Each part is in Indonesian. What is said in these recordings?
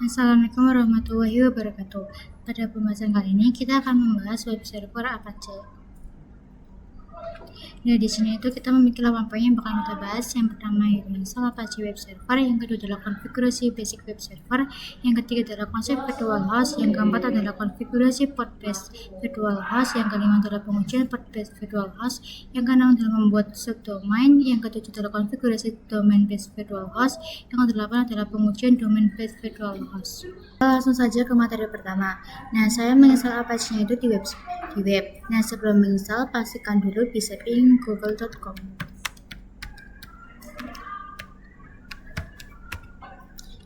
Assalamualaikum warahmatullahi wabarakatuh. Pada pembahasan kali ini kita akan membahas web server Apache. Nah, di sini itu kita memiliki 8 poin yang bakal kita bahas. Yang pertama yaitu install Apache Web Server, yang kedua adalah konfigurasi basic web server, yang ketiga adalah konsep virtual host, yang keempat adalah konfigurasi port based virtual host, yang kelima adalah pengujian port based virtual host, yang keenam adalah membuat subdomain, yang ketujuh adalah konfigurasi domain based virtual host, yang kedelapan adalah pengujian domain based virtual host. Langsung saja ke materi pertama. Nah, saya menginstal Apache-nya itu di web. Nah, sebelum menginstal, pastikan dulu bisa ping google.com.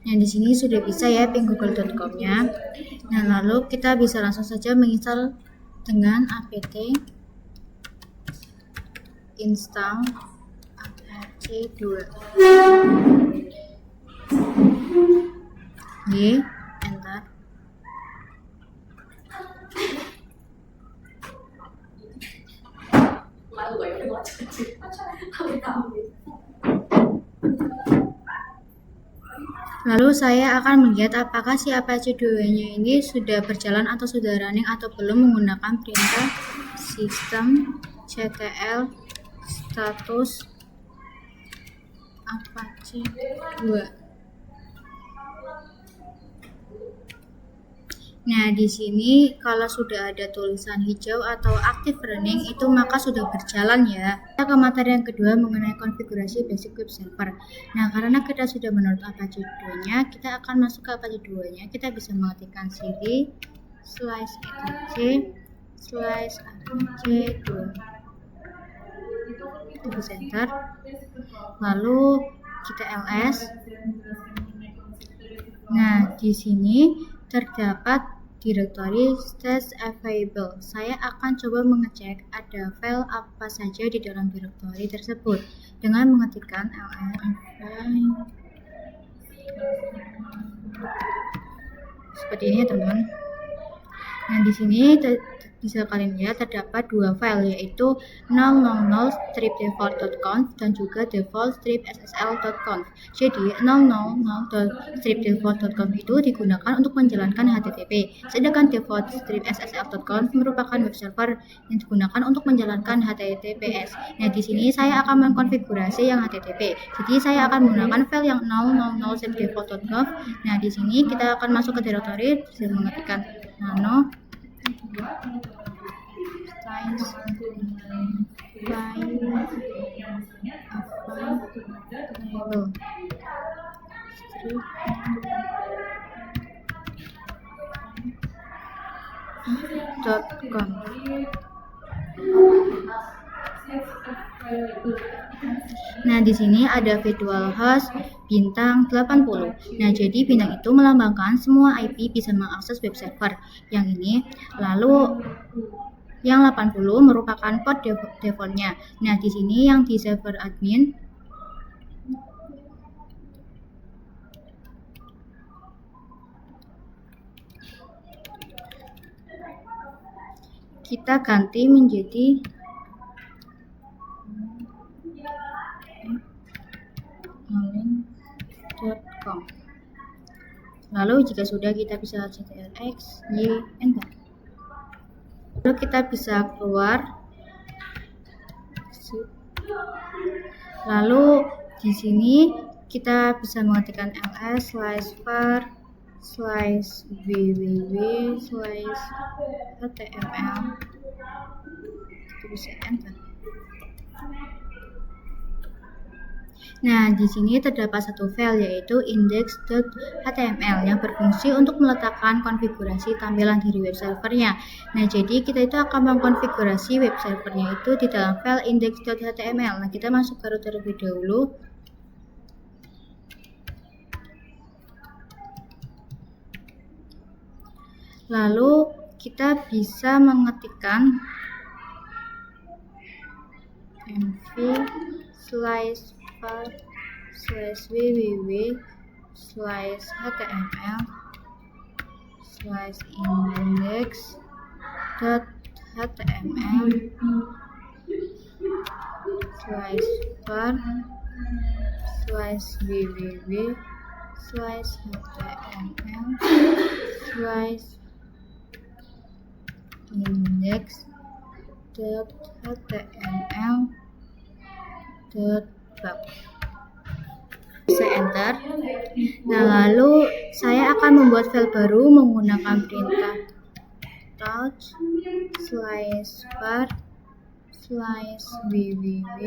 Nah, di sini sudah bisa ya ping google.com-nya. Nah, lalu kita bisa langsung saja menginstal dengan apt install apache 2. Enter. Lalu saya akan melihat apakah si Apache 2-nya ini sudah berjalan atau sudah running atau belum menggunakan perintah systemctl status Apache 2. Nah, di sini kalau sudah ada tulisan hijau atau active running itu maka sudah berjalan ya. Kita ke materi yang kedua mengenai konfigurasi basic web server. Nah, karena kita sudah menurut Apache 2-nya, kita akan masuk ke Apache 2-nya. Kita bisa mengetikkan cd /etc/apache 2. Kita bisa enter. Lalu kita ls. Nah, di sini terdapat direktori stash available. Saya akan coba mengecek ada file apa saja di dalam direktori tersebut dengan mengetikkan ls. Seperti ini ya, teman. Nah, di sini bisa kalian lihat terdapat dua file, yaitu 000-default.conf dan juga default-ssl.conf. Jadi 000-default.conf itu digunakan untuk menjalankan HTTP, sedangkan default-ssl.conf merupakan web server yang digunakan untuk menjalankan HTTPS. Nah, di sini saya akan mengkonfigurasi yang HTTP. Jadi saya akan menggunakan file yang 000-default.conf. Nah, di sini kita akan masuk ke direktori, bisa mengetikkan nano .com. Nah, di sini ada virtual host bintang 80. Nah, jadi bintang itu melambangkan semua IP bisa mengakses web server yang ini. Lalu yang 80 merupakan port defaultnya. Nah, di sini yang di server admin kita ganti menjadi .com. Lalu jika sudah, kita bisa ctrl+x, y, enter. Lalu kita bisa keluar. Lalu di sini kita bisa mengetikkan ls/var/www/html. Kita bisa enter. Nah, di sini terdapat satu file, yaitu index.html yang berfungsi untuk meletakkan konfigurasi tampilan dari web servernya. Nah, jadi kita itu akan mengkonfigurasi web servernya itu di dalam file index.html. Nah, kita masuk ke root terlebih dahulu. Lalu kita bisa mengetikkan mv//html/index.html/var/www slash html slash index .html .bug. Bisa enter. Nah, lalu saya akan membuat file baru menggunakan perintah touch slash var slash www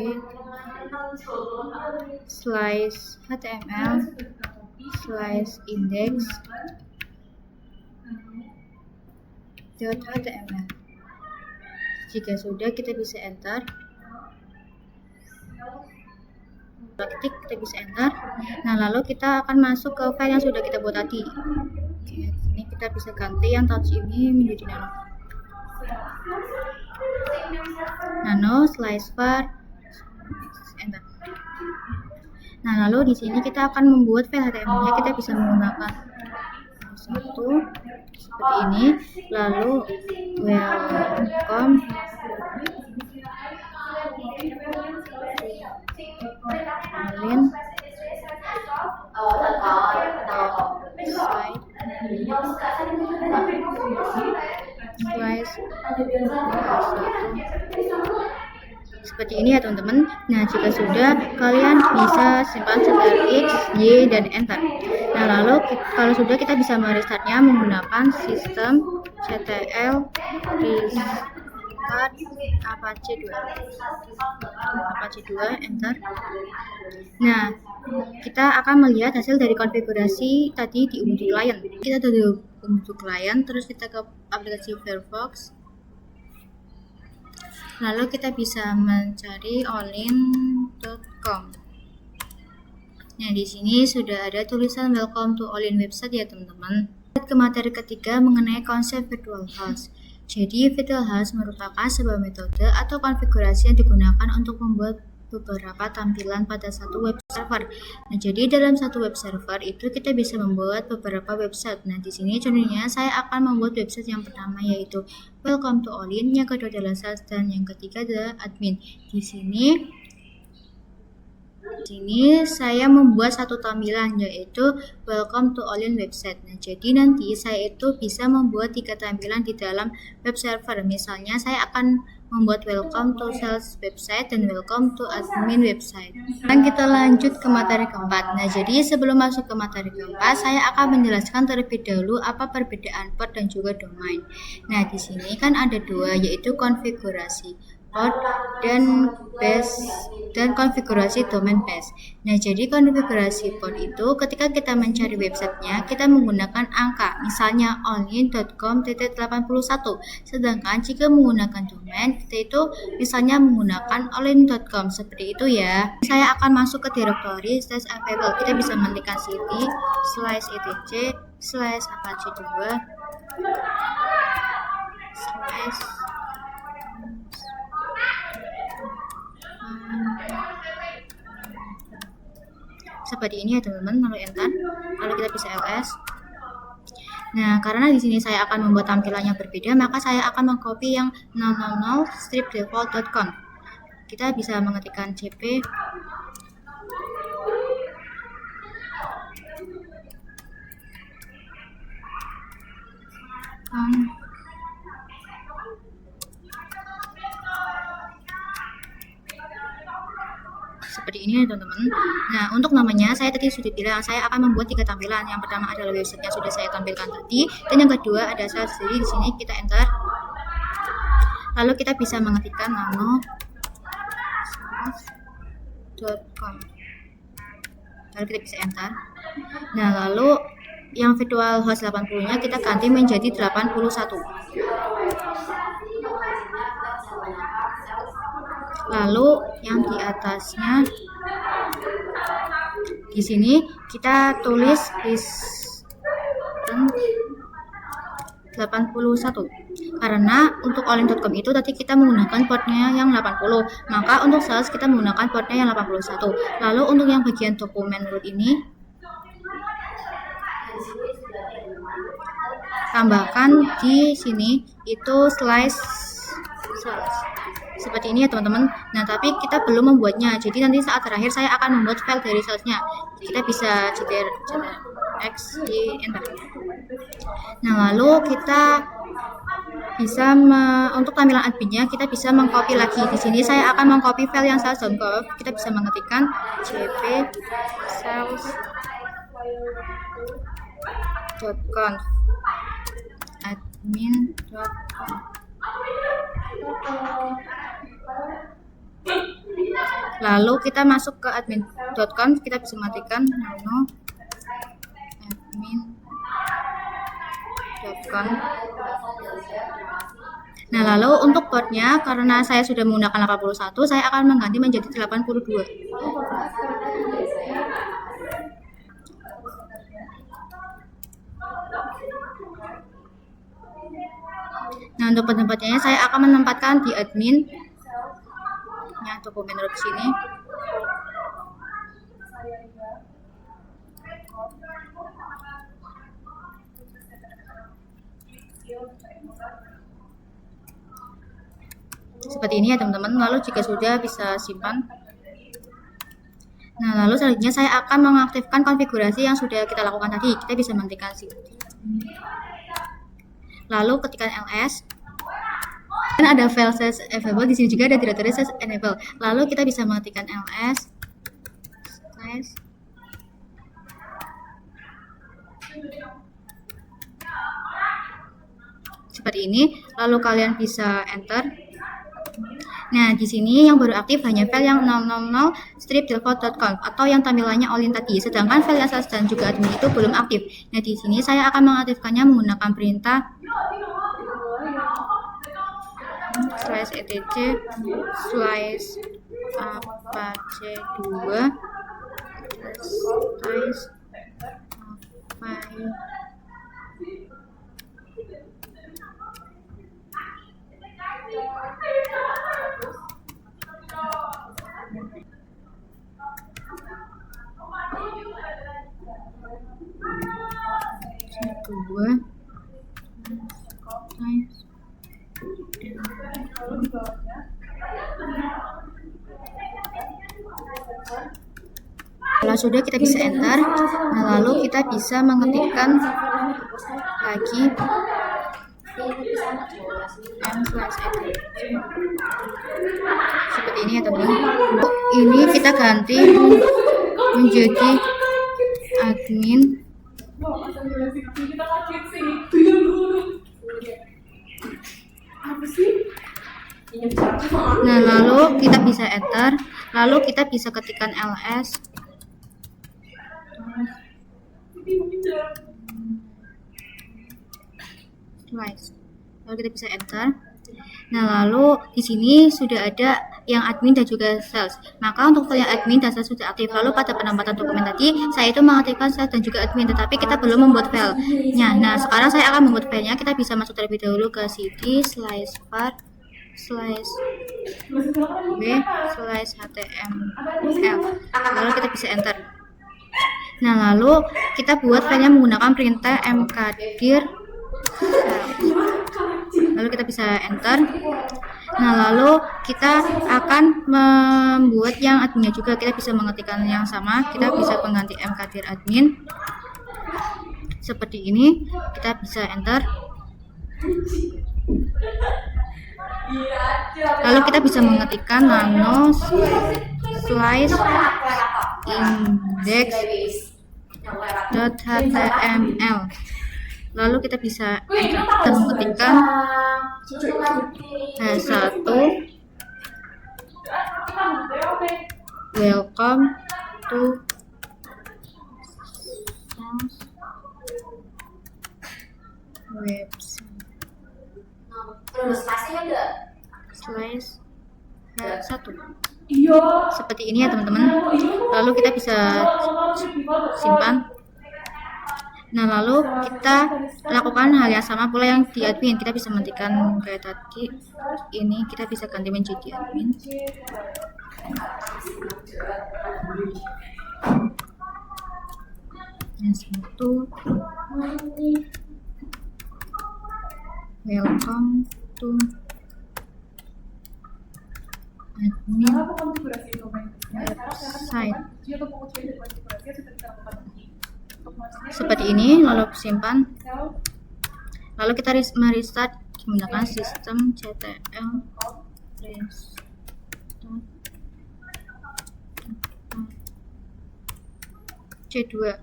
slash html slash index .html. Jika sudah, kita bisa enter. Ketik, kita bisa enter. Nah, lalu kita akan masuk ke file yang sudah kita buat tadi. Oke, ini kita bisa ganti yang touch ini menjadi nano slash var enter. Nah, lalu di sini kita akan membuat file HTML-nya. Kita bisa menggunakan satu seperti ini, lalu welcome Alin seperti ini ya teman-teman. Nah, jika sudah, kalian bisa simpan Ctrl X, Y, dan Enter. Nah, lalu kalau sudah, kita bisa merestartnya menggunakan sistem ctl restart apache 2 Enter. Nah, kita akan melihat hasil dari konfigurasi tadi di Ubuntu Client. Kita dari Ubuntu Client, terus kita ke aplikasi Firefox. Lalu kita bisa mencari olin.com. Nah, di sini sudah ada tulisan welcome to Olin website ya teman-teman. Ke materi ketiga mengenai konsep virtual host. Jadi, virtual host merupakan sebuah metode atau konfigurasi yang digunakan untuk membuat beberapa tampilan pada satu web server. Nah, jadi dalam satu web server itu kita bisa membuat beberapa website. Nah, di sini contohnya saya akan membuat website yang pertama yaitu welcome to Olin, yang kedua adalah sales, dan yang ketiga adalah admin. Di sini saya membuat satu tampilan yaitu welcome to Olin website. Nah, jadi nanti saya itu bisa membuat 3 tampilan di dalam web server. Misalnya saya akan membuat welcome to sales website dan welcome to admin website. Dan kita lanjut ke materi keempat. Nah, jadi sebelum masuk ke materi keempat, saya akan menjelaskan terlebih dahulu apa perbedaan port dan juga domain. Nah, di sini kan ada dua, yaitu konfigurasi port dan base dan konfigurasi domain base. Nah, jadi konfigurasi port itu ketika kita mencari websitenya, kita menggunakan angka, misalnya olin.com/81. Sedangkan jika menggunakan domain, kita itu misalnya menggunakan olin.com, seperti itu ya. Saya akan masuk ke directory /available. Kita bisa mengetikkan cd /etc/apache2 seperti ini ya teman-teman. Lalu enter, lalu kita bisa ls. Nah, karena di sini saya akan membuat tampilannya berbeda, maka saya akan mengcopy yang 000/stripdefault.com. Kita bisa mengetikkan cp seperti ini ya teman-teman. Nah, untuk namanya saya tadi sudah bilang saya akan membuat 3 tampilan. Yang pertama adalah website yang sudah saya tampilkan tadi, dan yang kedua ada sales. Jadi di sini kita enter. Lalu kita bisa mengetikkan nano.com. Lalu kita bisa enter. Nah, lalu yang virtual host 80-nya kita ganti menjadi 81. Lalu yang di atasnya di sini kita tulis listen 81. Karena untuk olin.com itu tadi kita menggunakan portnya yang 80, maka untuk sales kita menggunakan portnya yang 81. Lalu untuk yang bagian dokumen root ini tambahkan di sini itu slash sales. seperti ini ya teman-teman. Nah, tapi kita belum membuatnya, jadi nanti saat terakhir saya akan membuat file dari salesnya. Kita bisa X di enter. Nah, lalu kita bisa untuk tampilan adminnya kita bisa mengcopy lagi. Di sini saya akan mengcopy file yang sales.conf. Kita bisa mengetikkan cp sales.conf admin.conf. Lalu kita masuk ke admin.conf, kita bisa matikan nano admin.conf. Nah, lalu untuk portnya, karena saya sudah menggunakan 81, saya akan mengganti menjadi 82. Nah, untuk penempatnya saya akan menempatkan di admin. Ya, dokumen di sini. Seperti ini ya teman-teman. Lalu jika sudah bisa simpan. Nah, lalu selanjutnya saya akan mengaktifkan konfigurasi yang sudah kita lakukan tadi. Kita bisa menghentikan sini. Lalu ketikkan ls. Dan ada file size available, di sini juga ada directory size enable. Lalu kita bisa mengetikkan ls size seperti ini. Lalu kalian bisa enter. Nah, di sini yang baru aktif hanya file yang 000 strip.default.conf atau yang tampilannya all in tadi. Sedangkan file yang sales dan juga admin itu belum aktif. Nah, di sini saya akan mengaktifkannya menggunakan perintah /etc /apache2 Kalau sudah kita bisa enter. Nah, lalu kita bisa mengetikkan lagi seperti ini ya teman-teman. Ini kita ganti menjadi admin. Nah, lalu kita bisa enter. Lalu kita bisa ketikkan ls lalu kita bisa enter. Nah, lalu di sini sudah ada yang admin dan juga sales. Maka untuk file yang admin dan sales sudah aktif. Lalu pada penempatan dokumen tadi saya itu mengaktifkan sales dan juga admin, tetapi kita belum membuat filenya. Nah, sekarang saya akan membuat filenya. Kita bisa masuk terlebih dahulu ke cd /var /b/html. Lalu kita bisa enter. Nah, lalu kita buat filenya menggunakan perintah mkdir. Lalu kita bisa enter. Nah, lalu kita akan membuat yang adminnya juga. Kita bisa mengetikkan yang sama. Kita bisa pengganti mkdir admin seperti ini. Kita bisa enter. Lalu kita bisa mengetikkan nano slice index.html. Lalu kita bisa mengetikkan h1 welcome to website /h1 seperti ini ya teman-teman. Lalu kita bisa simpan. Nah, lalu kita lakukan hal yang sama pula yang di admin. Kita bisa menghentikan kayak tadi. Ini kita bisa ganti menjadi admin. Yang satu welcome to admin website seperti ini, lalu simpan, lalu kita merestart menggunakan sistem ctl restart C2.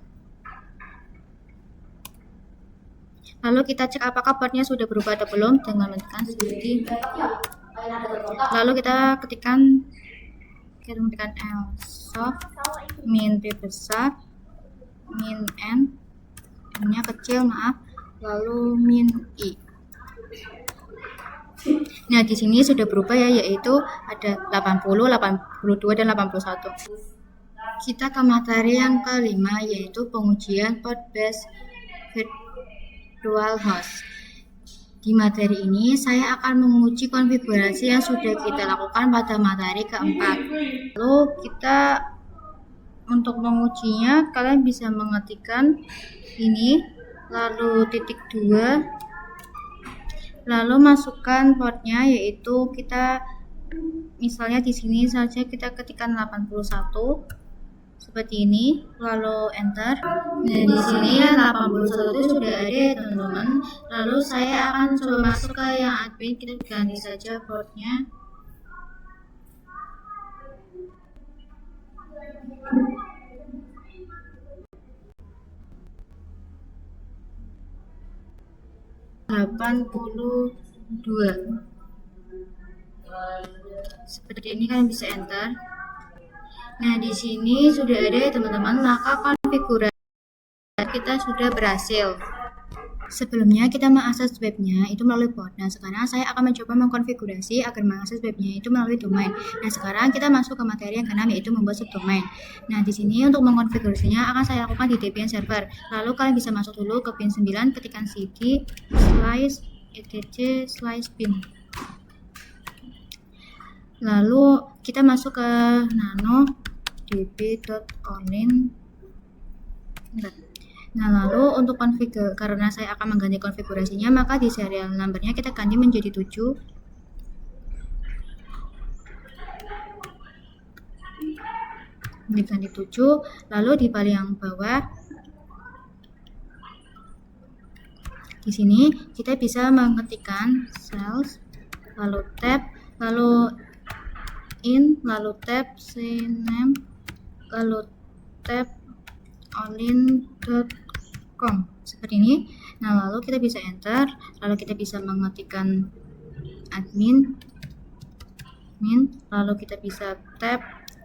Lalu kita cek apakah portnya sudah berubah atau belum dengan menekan cd. Lalu kita ketikkan lsoft min p besar, min n nya kecil, maaf, lalu min i. Nah, di sini sudah berubah ya, yaitu ada 80, 82 dan 81. Kita ke materi yang kelima, yaitu pengujian port-based virtual host. Di materi ini saya akan menguji konfigurasi yang sudah kita lakukan pada materi keempat. Lalu kita untuk mengujinya, kalian bisa mengetikkan ini, lalu titik 2, lalu masukkan portnya, yaitu kita misalnya di sini saja kita ketikkan 81 seperti ini, lalu enter. Nah, di sini 81 itu sudah ada ya teman-teman. Lalu saya akan coba masuk ke yang admin, kita ganti saja portnya. Seperti ini, kalian bisa enter. Nah, di sini sudah ada ya teman-teman, maka konfigurasi kita sudah berhasil. Sebelumnya kita mengakses webnya itu melalui port. Nah, sekarang saya akan mencoba mengkonfigurasi agar mengakses webnya itu melalui domain. Nah, sekarang kita masuk ke materi yang keenam, yaitu membuat subdomain. Nah, di sini untuk mengkonfigurasinya akan saya lakukan di Debian server. Lalu kalian bisa masuk dulu ke pin 9, ketikkan cd /etc/bin. Lalu kita masuk ke nano db.online. Nah, lalu untuk karena saya akan mengganti konfigurasinya, maka di serial numbernya kita ganti menjadi 7. Diganti 7, lalu di paling yang bawah di sini kita bisa mengetikkan sales, lalu tab, lalu in, lalu tab cname, lalu tab online.com seperti ini. Nah, lalu kita bisa enter, lalu kita bisa mengetikkan admin, lalu kita bisa tab,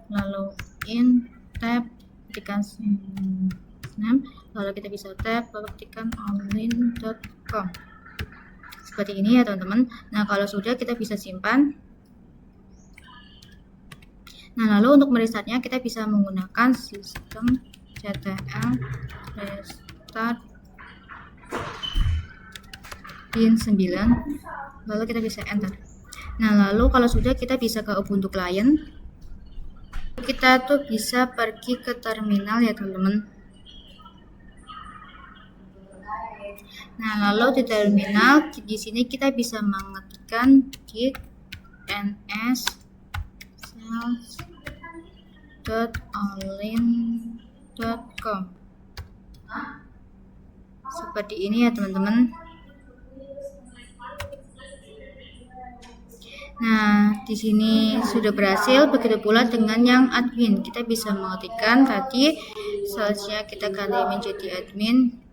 lalu in, tab, ketikkan name, lalu kita bisa tab, lalu ketikkan online.com seperti ini ya teman-teman. Nah, kalau sudah kita bisa simpan. Nah, lalu untuk merestartnya kita bisa menggunakan sistem ctl restart pin 9, lalu kita bisa enter. Nah, lalu kalau sudah kita bisa ke Ubuntu client. Kita tuh bisa pergi ke terminal ya teman-teman. Nah, lalu di terminal di sini kita bisa mengetikkan git ns sales.online.com seperti ini ya teman-teman. Nah, di sini sudah berhasil. Begitu pula dengan yang admin, kita bisa mengetikkan tadi salesnya kita ganti menjadi admin.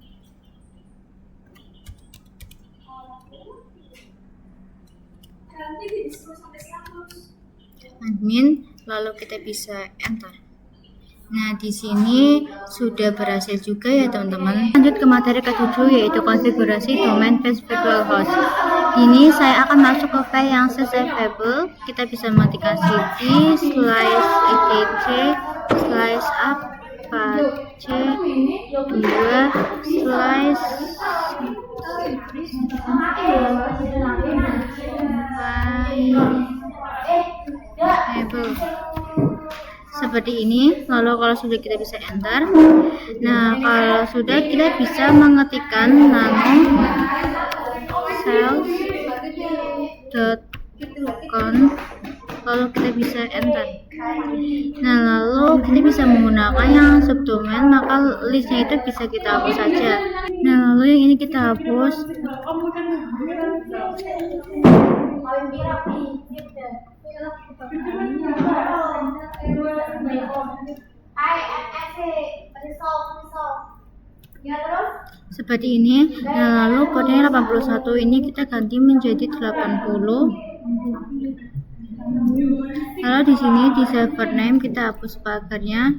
Lalu kita bisa enter. Nah, di sini sudah berhasil juga ya teman-teman. Lanjut ke materi ke-7, yaitu konfigurasi domain based virtual host. Ini saya akan masuk ke file yang savable. Kita bisa mengetikkan cd /apache2//able seperti ini. Lalu kalau sudah kita bisa enter. Nah, kalau sudah kita bisa mengetikkan nano sales.con lalu kita bisa enter. Nah, lalu kita bisa menggunakan yang subdomain, maka listnya itu bisa kita hapus saja. Nah, lalu yang ini kita hapus. Seperti ini. Nah, lalu kodenya 81 ini kita ganti menjadi 80. Lalu di sini di server name kita hapus pagarnya.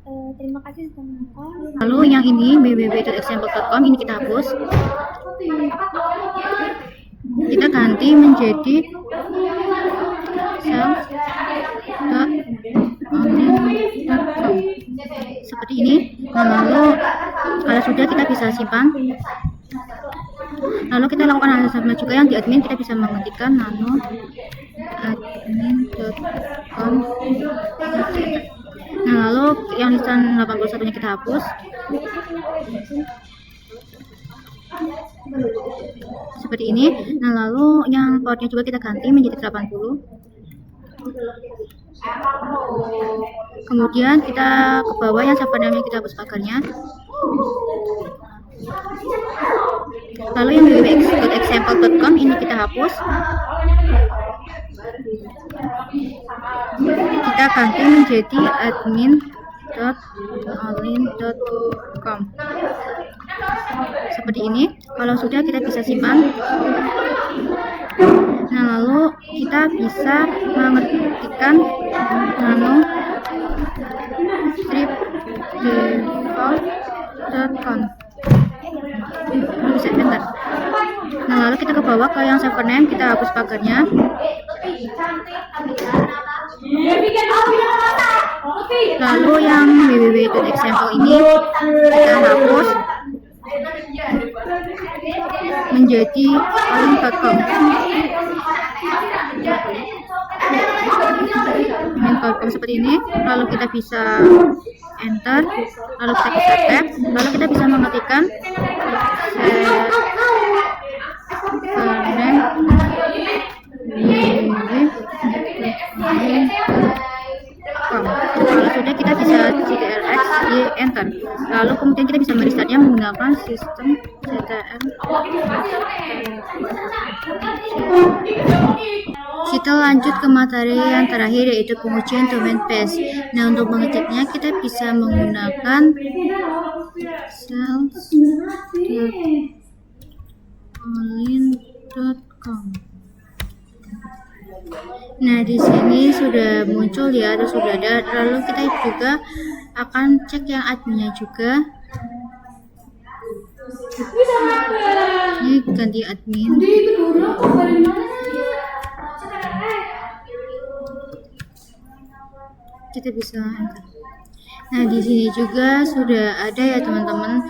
Terima kasih sudah menonton. Lalu yang ini www.example.com ini kita hapus. Kita ganti menjadi self.online.com seperti ini. Nah, lalu kalau sudah kita bisa simpan. Lalu kita lakukan hal yang sama juga yang di admin, kita bisa mengetikkan nano admin.com. Nah, lalu yang lisan 81 nya kita hapus. Seperti ini. Nah, lalu yang portnya juga kita ganti menjadi 80. Kemudian kita ke bawah yang server name kita hapus pagarnya. Lalu yang www.example.com ini kita hapus. Kita ganti menjadi admin.online.com seperti ini. Kalau sudah kita bisa simpan. Nah, lalu kita bisa mengetikkan nano stripdefault.com. Bisa enter. Nah, lalu kita ke bawah ke yang server name, kita hapus pagarnya. Lalu yang www.example ini kita hapus menjadi online.com. Seperti ini. Lalu kita bisa enter, lalu kita bisa tab, lalu kita bisa mengetikkan kalau sudah kita bisa ctrx di enter, lalu kemudian kita bisa merestartnya menggunakan sistem ctr. Kita lanjut ke materi yang terakhir, yaitu pengujian domain base. Nah, untuk mengeceknya kita bisa menggunakan sales.online.com. Nah, di sini sudah muncul ya, atau sudah ada. Lalu kita juga akan cek yang adminnya juga. Ini ganti admin. Kita bisa enter. Nah, di sini juga sudah ada ya teman-teman